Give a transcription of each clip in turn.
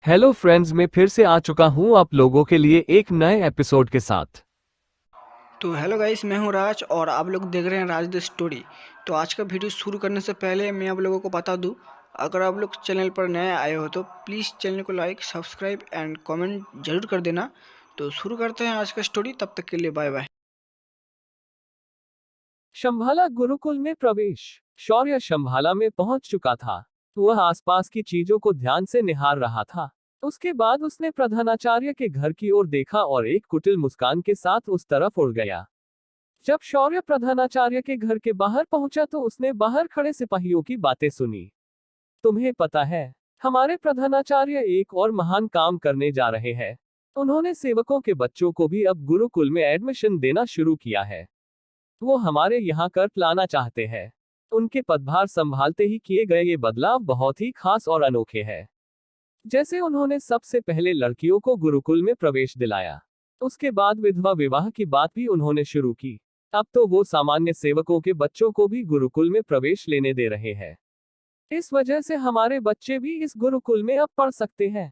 Hello friends, मैं फिर से आ चुका हूं आप लोगों के लिए एक नए एपिसोड के साथ। तो हेलो गाइस, मैं हूं राज और आप लोग देख रहे हैं राज द स्टोरी। तो आज का वीडियो शुरू करने से पहले मैं आप लोगों को बता दूं, अगर आप लोग चैनल पर नए आए हो तो प्लीज़ चैनल को लाइक सब्सक्राइब एंड कमेंट जरूर कर देना। तो शुरू करते हैं आज का स्टोरी, तब तक के लिए बाय बाय। शंभाला गुरुकुल में प्रवेश। शौर्य शंभाला में पहुंच चुका था। वह आसपास की चीजों को ध्यान से निहार रहा था। उसके बाद उसने प्रधानाचार्य के घर की ओर देखा और एक कुटिल मुस्कान के साथ उस तरफ उड़ गया। जब शौर्य प्रधानाचार्य के घर के बाहर पहुंचा तो उसने बाहर खड़े सिपाहियों की बातें सुनी। तुम्हें पता है, हमारे प्रधानाचार्य एक और महान काम करने जा रहे हैं। उन्होंने सेवकों के बच्चों को भी अब गुरुकुल में एडमिशन देना शुरू किया है। वो हमारे यहाँ कर लाना चाहते हैं। उनके पदभार संभालते ही किए गए ये बदलाव बहुत ही खास और अनोखे हैं। जैसे उन्होंने सबसे पहले लड़कियों को गुरुकुल में प्रवेश दिलाया, उसके बाद विधवा विवाह की बात भी उन्होंने शुरू की। अब तो वो सामान्य सेवकों के बच्चों को भी गुरुकुल में प्रवेश लेने दे रहे हैं। इस वजह से हमारे बच्चे भी इस गुरुकुल में अब पढ़ सकते हैं।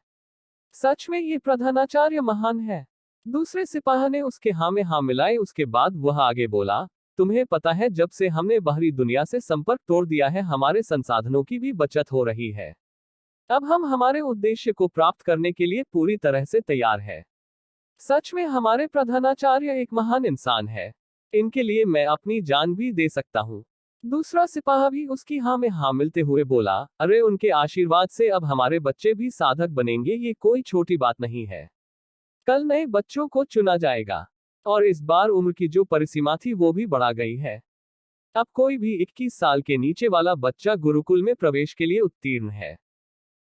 सच में ये प्रधानाचार्य महान है। दूसरे सिपाही ने उसके हाँ में हाँ मिलाए। उसके बाद वह आगे बोला, तुम्हें पता है, जब से हमने बाहरी दुनिया से संपर्क तोड़ दिया है, हमारे संसाधनों की भी बचत हो रही है। अब हम हमारे उद्देश्य को प्राप्त करने के लिए पूरी तरह से तैयार है। सच में हमारे प्रधानाचार्य एक महान इंसान है। इनके लिए मैं अपनी जान भी दे सकता हूँ। दूसरा सिपाही भी उसकी हाँ में हाँ मिलते हुए बोला, अरे उनके आशीर्वाद से अब हमारे बच्चे भी साधक बनेंगे, ये कोई छोटी बात नहीं है। कल नए बच्चों को चुना जाएगा और इस बार उम्र की जो परिसीमा थी वो भी बढ़ा गई है। अब कोई भी 21 साल के नीचे वाला बच्चा गुरुकुल में प्रवेश के लिए उत्तीर्ण है।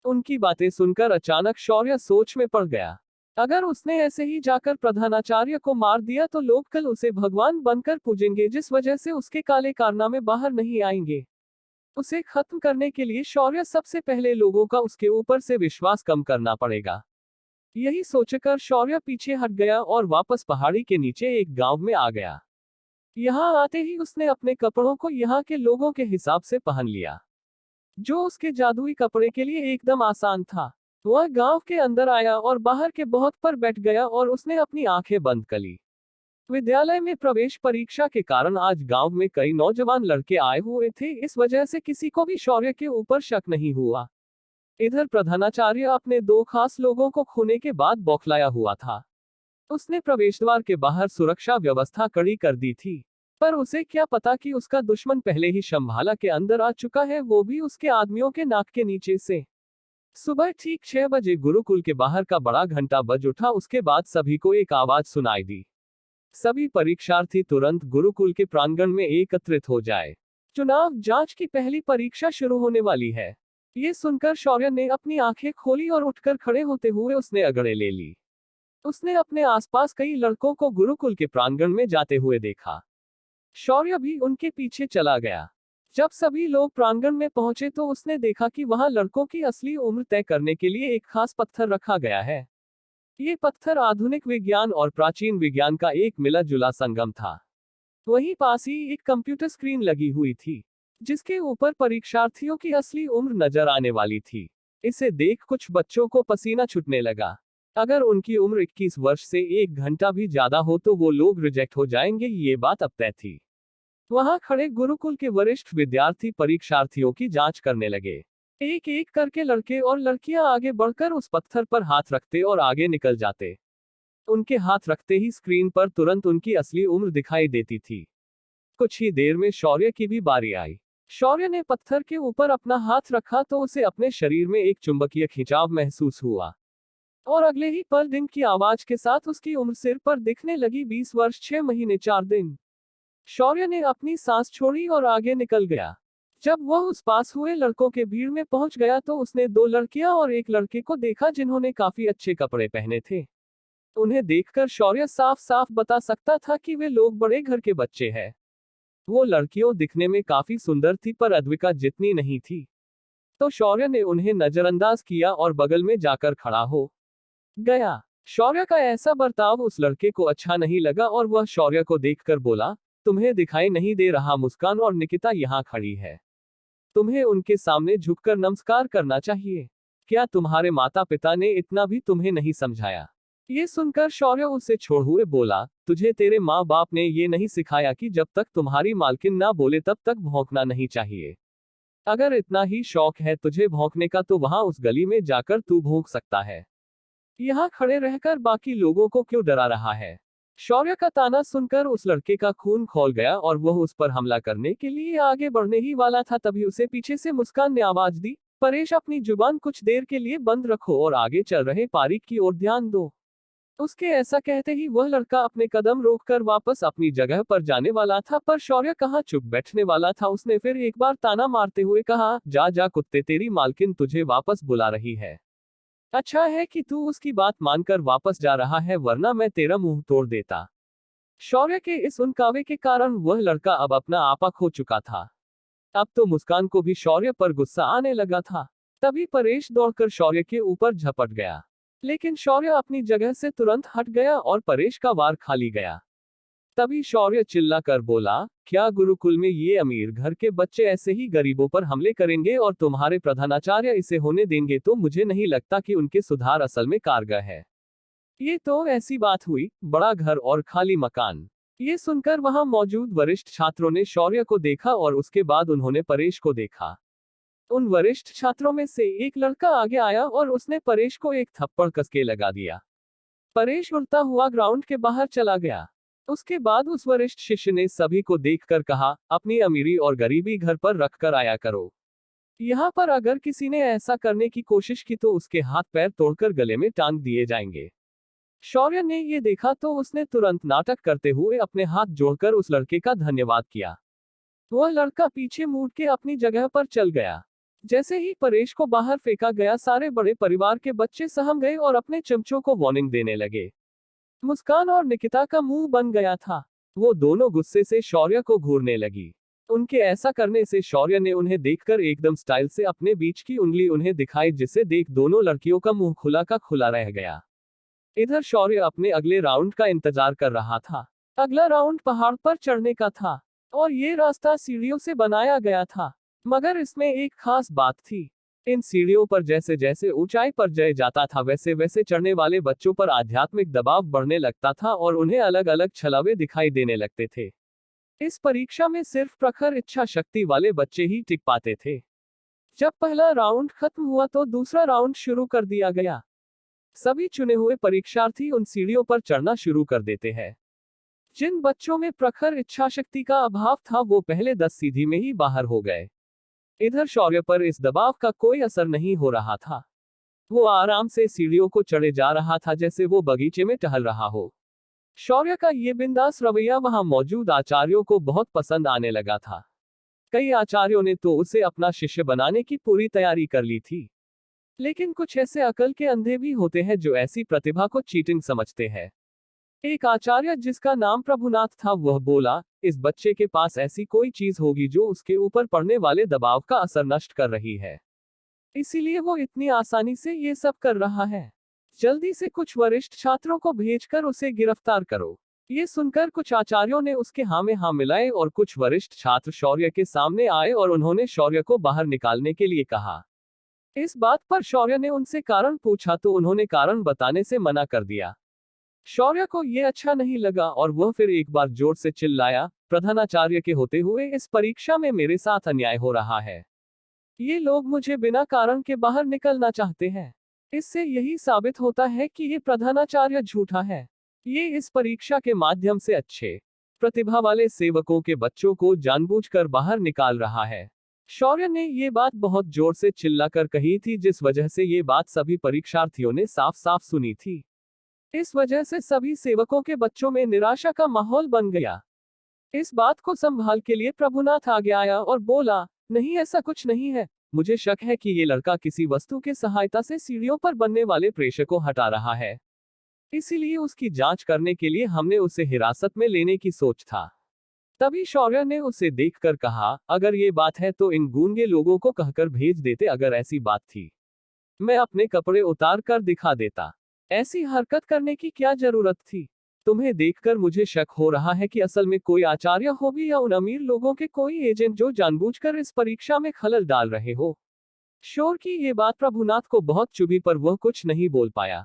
उनकी बातें सुनकर अचानक शौर्य सोच में पड़ गया। अगर उसने ऐसे ही जाकर प्रधानाचार्य को मार दिया तो लोग कल उसे भगवान बनकर पूजेंगे, जिस वजह से उसके काले कारनामे बाहर नहीं आएंगे। उसे खत्म करने के लिए शौर्य सबसे पहले लोगों का उसके ऊपर से विश्वास कम करना पड़ेगा। यही सोचकर शौर्य पीछे हट गया और वापस पहाड़ी के नीचे एक गांव में आ गया। यहाँ आते ही उसने अपने कपड़ों को यहाँ के लोगों के हिसाब से पहन लिया, जो उसके जादुई कपड़े के लिए एकदम आसान था। वह गांव के अंदर आया और बाहर के बहुत पर बैठ गया और उसने अपनी आंखें बंद कर ली। विद्यालय में प्रवेश परीक्षा के कारण आज गांव में कई नौजवान लड़के आए हुए थे, इस वजह से किसी को भी शौर्य के ऊपर शक नहीं हुआ। इधर प्रधानाचार्य अपने दो खास लोगों को खोने के बाद बौखलाया हुआ था। उसने प्रवेश द्वार के बाहर सुरक्षा व्यवस्था कड़ी कर दी थी, पर उसे क्या पता कि उसका दुश्मन पहले ही शंभाला के अंदर आ चुका है, वो भी उसके आदमियों के नाक के नीचे से। सुबह ठीक 6 बजे गुरुकुल के बाहर का बड़ा घंटा बज उठा। उसके बाद सभी को एक आवाज सुनाई दी, सभी परीक्षार्थी तुरंत गुरुकुल के प्रांगण में एकत्रित हो जाए। चुनाव जांच की पहली परीक्षा शुरू होने वाली है। ये सुनकर शौर्य ने अपनी आंखें खोली और उठकर खड़े होते हुए उसने अगड़े ले ली। उसने अपने आसपास कई लड़कों को गुरुकुल के प्रांगण में जाते हुए देखा। शौर्य भी उनके पीछे चला गया। जब सभी लोग प्रांगण में पहुंचे तो उसने देखा कि वहां लड़कों की असली उम्र तय करने के लिए एक खास पत्थर रखा गया है। ये पत्थर आधुनिक विज्ञान और प्राचीन विज्ञान का एक मिला जुला संगम था। वहीं पास ही एक कंप्यूटर स्क्रीन लगी हुई थी, जिसके ऊपर परीक्षार्थियों की असली उम्र नजर आने वाली थी। इसे देख कुछ बच्चों को पसीना छूटने लगा। अगर उनकी उम्र 21 वर्ष से 1 घंटा भी ज्यादा हो तो वो लोग रिजेक्ट हो जाएंगे, ये बात अब तय थी। वहां खड़े गुरुकुल के वरिष्ठ विद्यार्थी परीक्षार्थियों की जांच करने लगे। एक एक करके लड़के और लड़कियां आगे बढ़कर उस पत्थर पर हाथ रखते और आगे निकल जाते। उनके हाथ रखते ही स्क्रीन पर तुरंत उनकी असली उम्र दिखाई देती थी। कुछ ही देर में शौर्य की भी बारी आई। शौर्य ने पत्थर के ऊपर अपना हाथ रखा तो उसे अपने शरीर में एक चुंबकीय खिंचाव महसूस हुआ और अगले ही पल डिंग की आवाज के साथ उसकी उम्र सिर पर दिखने लगी, 20 वर्ष 6 महीने 4 दिन। शौर्य ने अपनी सांस छोड़ी और आगे निकल गया। जब वह उस पास हुए लड़कों के भीड़ में पहुंच गया तो उसने दो लड़कियां और एक लड़के को देखा जिन्होंने काफी अच्छे कपड़े पहने थे। उन्हें देखकर शौर्य साफ साफ बता सकता था कि वे लोग बड़े घर के बच्चे हैं। वो लड़कियों दिखने में काफी सुंदर थी पर अद्विका जितनी नहीं थी। तो शौर्य ने उन्हें नजरअंदाज किया और बगल में जाकर खड़ा हो गया। शौर्य का ऐसा बर्ताव उस लड़के को अच्छा नहीं लगा और वह शौर्य को देखकर बोला, तुम्हें दिखाई नहीं दे रहा, मुस्कान और निकिता यहाँ खड़ी है। तुम्हें उनके सामने झुककर नमस्कार करना चाहिए। क्या तुम्हारे माता पिता ने इतना भी तुम्हें नहीं समझाया? ये सुनकर शौर्य उसे छोड़ हुए बोला, तुझे तेरे माँ बाप ने ये नहीं सिखाया कि जब तक तुम्हारी मालकिन ना बोले तब तक भौंकना नहीं चाहिए? अगर इतना ही शौक है तुझे भौंकने का तो वहां उस गली में जाकर तू भौंक सकता है। यहाँ खड़े रहकर बाकी लोगों को क्यों डरा रहा है? शौर्य का ताना सुनकर उस लड़के का खून खौल गया और वह उस पर हमला करने के लिए आगे बढ़ने ही वाला था, तभी उसे पीछे से मुस्कान ने आवाज दी, परेश अपनी जुबान कुछ देर के लिए बंद रखो और आगे चल रहे पारिक की ओर ध्यान दो। उसके ऐसा कहते ही वह लड़का अपने कदम रोककर वापस अपनी जगह पर जाने वाला था, पर शौर्य कहाँ चुप बैठने वाला था। उसने फिर एक बार ताना मारते हुए कहा, जा जा कुत्ते, तेरी मालकिन तुझे वापस बुला रही है। अच्छा है कि तू उसकी बात मानकर वापस जा रहा है, वरना मैं तेरा मुंह तोड़ देता। शौर्य के इस उनकावे के कारण वह लड़का अब अपना आपा खो चुका था। अब तो मुस्कान को भी शौर्य पर गुस्सा आने लगा था। तभी परेश दौड़कर शौर्य के ऊपर झपट गया, लेकिन शौर्य अपनी जगह से तुरंत हट गया और परेश का वार खाली गया। तभी शौर्य चिल्लाकर बोला, क्या गुरुकुल में ये अमीर घर के बच्चे ऐसे ही गरीबों पर हमले करेंगे और तुम्हारे प्रधानाचार्य इसे होने देंगे? तो मुझे नहीं लगता कि उनके सुधार असल में कारगर है। ये तो ऐसी बात हुई, बड़ा घर और खाली मकान। ये सुनकर वहां मौजूद वरिष्ठ छात्रों ने शौर्य को देखा और उसके बाद उन्होंने परेश को देखा। उन वरिष्ठ छात्रों में से एक लड़का आगे आया और उसने परेश को एक थप्पड़ कसके लगा दिया। परेश उड़ता हुआ ग्राउंड के बाहर चला गया। उसके बाद उस वरिष्ठ शिष्य ने सभी को देखकर कहा, अपनी अमीरी और गरीबी घर पर रखकर आया करो। यहाँ पर अगर किसी ने ऐसा करने की कोशिश की तो उसके हाथ पैर तोड़कर गले में टांग दिए जाएंगे। शौर्य ने ये देखा तो उसने तुरंत नाटक करते हुए अपने हाथ जोड़कर उस लड़के का धन्यवाद किया। वह लड़का पीछे मुड़ के अपनी जगह पर चल गया। जैसे ही परेश को बाहर फेंका गया, सारे बड़े परिवार के बच्चे सहम गए और अपने चमचों को वार्निंग देने लगे। मुस्कान और निकिता का मुंह बन गया था। वो दोनों गुस्से से शौर्य को घूरने लगी। उनके ऐसा करने से शौर्य ने उन्हें देखकर एकदम स्टाइल से अपने बीच की उंगली उन्हें दिखाई, जिसे देख दोनों लड़कियों का मुंह खुला का खुला रह गया। इधर शौर्य अपने अगले राउंड का इंतजार कर रहा था। अगला राउंड पहाड़ पर चढ़ने का था और ये रास्ता सीढ़ियों से बनाया गया था, मगर इसमें एक खास बात थी। इन सीढ़ियों पर जैसे जैसे ऊंचाई पर जय जाता था, वैसे वैसे चढ़ने वाले बच्चों पर आध्यात्मिक दबाव बढ़ने लगता था और उन्हें अलग अलग छलावे दिखाई देने लगते थे। इस परीक्षा में सिर्फ प्रखर इच्छा शक्ति वाले बच्चे ही टिक पाते थे। जब पहला राउंड खत्म हुआ तो दूसरा राउंड शुरू कर दिया गया। सभी चुने हुए परीक्षार्थी उन सीढ़ियों पर चढ़ना शुरू कर देते हैं। जिन बच्चों में प्रखर इच्छा शक्ति का अभाव था वो पहले 10 सीढ़ी में ही बाहर हो गए। इधर शौर्य पर इस दबाव का कोई असर नहीं हो रहा था। वो आराम से सीढ़ियों को चढ़े जा रहा था जैसे वो बगीचे में टहल रहा हो। शौर्य का ये बिंदास रवैया वहां मौजूद आचार्यों को बहुत पसंद आने लगा था। कई आचार्यों ने तो उसे अपना शिष्य बनाने की पूरी तैयारी कर ली थी। लेकिन कुछ ऐसे अकल के अंधे भी होते हैं जो ऐसी प्रतिभा को चीटिंग समझते हैं। एक आचार्य जिसका नाम प्रभुनाथ था, वह बोला, इस बच्चे के पास ऐसी कोई चीज होगी जो उसके ऊपर पड़ने वाले दबाव का असर नष्ट कर रही है, इसीलिए वो इतनी आसानी से ये सब कर रहा है। जल्दी से कुछ वरिष्ठ छात्रों को भेजकर उसे गिरफ्तार करो। ये सुनकर कुछ आचार्यों ने उसके हाँ में हाँ मिलाए और कुछ वरिष्ठ छात्र शौर्य के सामने आए और उन्होंने शौर्य को बाहर निकालने के लिए कहा। इस बात पर शौर्य ने उनसे कारण पूछा तो उन्होंने कारण बताने से मना कर दिया। शौर्य को ये अच्छा नहीं लगा और वह फिर एक बार जोर से चिल्लाया, प्रधानाचार्य के होते हुए इस परीक्षा में मेरे साथ अन्याय हो रहा है। ये लोग मुझे बिना कारण के बाहर निकलना चाहते हैं। इससे यही साबित होता है कि ये प्रधानाचार्य झूठा है। ये इस परीक्षा के माध्यम से अच्छे प्रतिभा वाले सेवकों के बच्चों को जानबूझकर बाहर निकाल रहा है। शौर्य ने ये बात बहुत जोर से चिल्लाकर कही थी, जिस वजह से ये बात सभी परीक्षार्थियों ने साफ साफ सुनी थी। इस वजह से सभी सेवकों के बच्चों में निराशा का माहौल बन गया। इस बात को संभाल के लिए प्रभुनाथ आगे आया और बोला, नहीं, ऐसा कुछ नहीं है। मुझे शक है कि ये लड़का किसी वस्तु के सहायता से सीढ़ियों पर बनने वाले प्रेशर को हटा रहा है, इसीलिए उसकी जांच करने के लिए हमने उसे हिरासत में लेने की सोच था। तभी शौर्य ने उसे देखकर कहा, अगर ये बात है तो इन गूंगे लोगों को कहकर भेज देते। अगर ऐसी बात थी, मैं अपने कपड़े उतार कर दिखा देता। ऐसी हरकत करने की क्या जरूरत थी? तुम्हें देखकर मुझे शक हो रहा है कि असल में कोई आचार्य हो भी या उन अमीर लोगों के कोई एजेंट जो जानबूझकर इस परीक्षा में खलल डाल रहे हो। शौर्य की ये बात प्रभुनाथ को बहुत चुभी पर वह कुछ नहीं बोल पाया।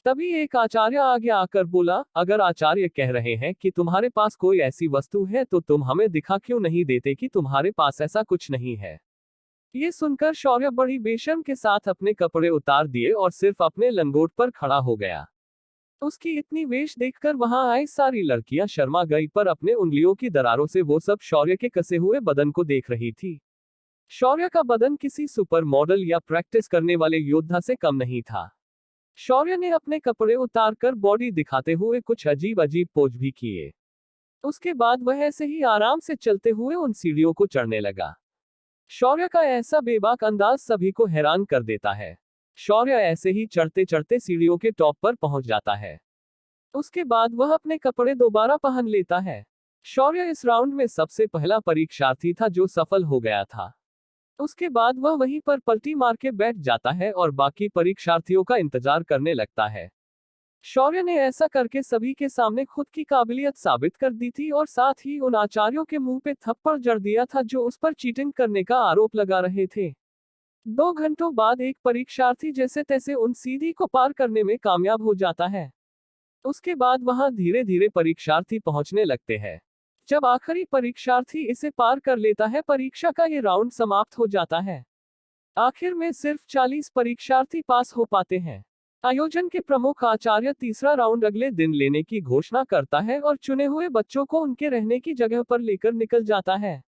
तभी एक आचार्य आगे आकर बोला, अगर आचार्य कह रहे हैं कि तुम्हारे पास कोई ऐसी वस्तु है तो तुम हमें दिखा क्यों नहीं देते कि तुम्हारे पास ऐसा कुछ नहीं है। ये सुनकर शौर्य बड़ी बेशर्म के साथ अपने कपड़े उतार दिए और सिर्फ अपने लंगोट पर खड़ा हो गया। उसकी इतनी वेश देखकर वहां आई सारी लड़कियां शर्मा गई, पर अपने उंगलियों की दरारों से वो सब शौर्य के कसे हुए बदन को देख रही थी। शौर्य का बदन किसी सुपर मॉडल या प्रैक्टिस करने वाले योद्धा से कम नहीं था। शौर्य ने अपने कपड़े उतारकर बॉडी दिखाते हुए कुछ अजीब अजीब पोज भी किए। उसके बाद वह ऐसे ही आराम से चलते हुए उन सीढ़ियों को चढ़ने लगा। शौर्य का ऐसा बेबाक अंदाज सभी को हैरान कर देता है। शौर्य ऐसे ही चढ़ते चढ़ते सीढ़ियों के टॉप पर पहुंच जाता है। उसके बाद वह अपने कपड़े दोबारा पहन लेता है। शौर्य इस राउंड में सबसे पहला परीक्षार्थी था जो सफल हो गया था। उसके बाद वह वहीं पर पलटी मार के बैठ जाता है और बाकी परीक्षार्थियों का इंतजार करने लगता है। शौर्य ने ऐसा करके सभी के सामने खुद की काबिलियत साबित कर दी थी और साथ ही उन आचार्यों के मुंह पे थप्पड़ जड़ दिया था जो उस पर चीटिंग करने का आरोप लगा रहे थे। 2 घंटों बाद एक परीक्षार्थी जैसे तैसे उन सीढ़ी को पार करने में कामयाब हो जाता है। उसके बाद वहां धीरे धीरे परीक्षार्थी पहुंचने लगते हैं। जब आखिरी परीक्षार्थी इसे पार कर लेता है, परीक्षा का ये राउंड समाप्त हो जाता है। आखिर में सिर्फ 40 परीक्षार्थी पास हो पाते हैं। आयोजन के प्रमुख आचार्य तीसरा राउंड अगले दिन लेने की घोषणा करता है और चुने हुए बच्चों को उनके रहने की जगह पर लेकर निकल जाता है।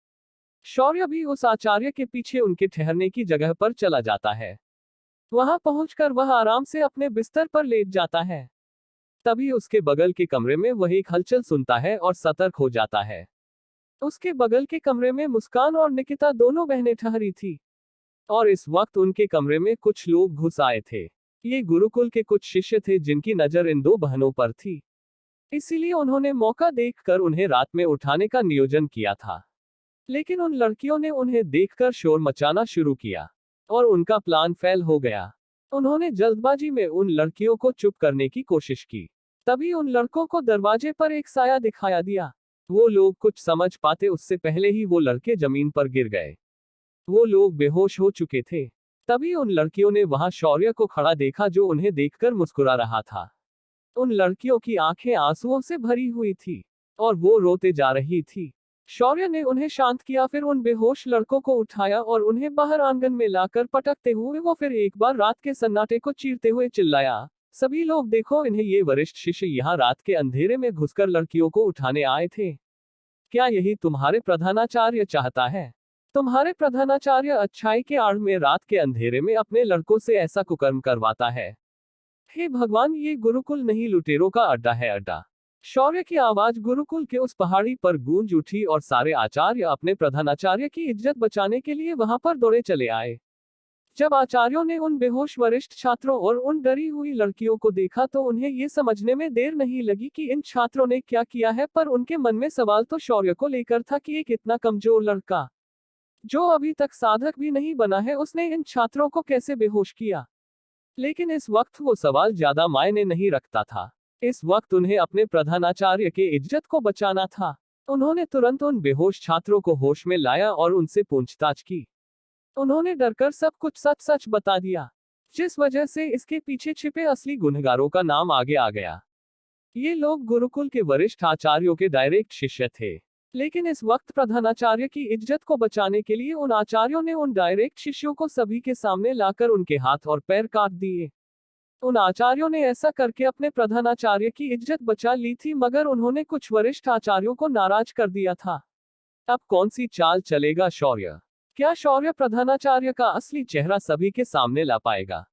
शौर्य भी उस आचार्य के पीछे उनके ठहरने की जगह पर चला जाता है। वहां पहुंचकर वह आराम से अपने बिस्तर पर लेट जाता है। तभी उसके बगल के कमरे में वह एक हलचल सुनता है और सतर्क हो जाता है। उसके बगल के कमरे में मुस्कान और निकिता दोनों बहनें ठहरी थी और इस वक्त उनके कमरे में कुछ लोग घुस आए थे। ये गुरुकुल के कुछ शिष्य थे जिनकी नजर इन 2 बहनों पर थी, इसीलिए उन्होंने मौका देखकर उन्हें रात में उठाने का नियोजन किया था। लेकिन उन लड़कियों ने उन्हें देखकर शोर मचाना शुरू किया और उनका प्लान फेल हो गया। उन्होंने जल्दबाजी में उन लड़कियों को चुप करने की कोशिश की। तभी उन लड़कों को दरवाजे पर एक साया दिखाया दिया। वो लोग कुछ समझ पाते उससे पहले ही वो लड़के जमीन पर गिर गए। वो लोग बेहोश हो चुके थे। तभी उन लड़कियों ने वहां शौर्य को खड़ा देखा जो उन्हें देखकर मुस्कुरा रहा था। उन लड़कियों की आंखें आंसुओं से भरी हुई थी और वो रोते जा रही थी। शौर्य ने उन्हें शांत किया, फिर उन बेहोश लड़कों को उठाया और उन्हें बाहर आंगन में लाकर पटकते हुए वो फिर एक बार रात के सन्नाटे को चीरते हुए चिल्लाया, सभी लोग देखो, इन्हें ये वरिष्ठ शिष्य यहाँ रात के अंधेरे में घुसकर लड़कियों को उठाने आए थे। क्या यही तुम्हारे प्रधानाचार्य चाहता है? तुम्हारे प्रधानाचार्य अच्छाई के आड़ में रात के अंधेरे में अपने लड़कों से ऐसा कुकर्म करवाता है। हे भगवान, ये गुरुकुल नहीं लुटेरों का अड्डा है अड्डा। शौर्य की आवाज गुरुकुल के उस पहाड़ी पर गूंज उठी और सारे आचार्य अपने प्रधानाचार्य की इज्जत बचाने के लिए वहां पर दौड़े चले आए। जब आचार्यों ने उन बेहोश वरिष्ठ छात्रों और उन डरी हुई लड़कियों को देखा तो उन्हें ये समझने में देर नहीं लगी कि इन छात्रों ने क्या किया है, पर उनके मन में सवाल तो शौर्य को लेकर था कि एक इतना कमजोर लड़का जो अभी तक साधक भी नहीं बना है, उसने इन छात्रों को कैसे बेहोश किया। लेकिन इस वक्त वो सवाल ज्यादा मायने नहीं रखता था। इस वक्त उन्हें अपने प्रधानाचार्य के इज्जत को बचाना था। उन्होंने तुरंत उन बेहोश छात्रों को होश में लाया और उनसे पूछताछ की। उन्होंने डरकर सब कुछ सच सच बता दिया, जिस वजह से इसके पीछे छिपे असली गुनहगारों का नाम आगे आ गया। ये लोग गुरुकुल के वरिष्ठ आचार्यों के डायरेक्ट शिष्य थे। लेकिन इस वक्त प्रधानाचार्य की इज्जत को बचाने के लिए उन आचार्यों ने उन डायरेक्ट शिष्यों को सभी के सामने लाकर उनके हाथ और पैर काट दिए। उन आचार्यों ने ऐसा करके अपने प्रधानाचार्य की इज्जत बचा ली थी, मगर उन्होंने कुछ वरिष्ठ आचार्यों को नाराज कर दिया था। अब कौन सी चाल चलेगा शौर्य? क्या शौर्य प्रधानाचार्य का असली चेहरा सभी के सामने ला पाएगा?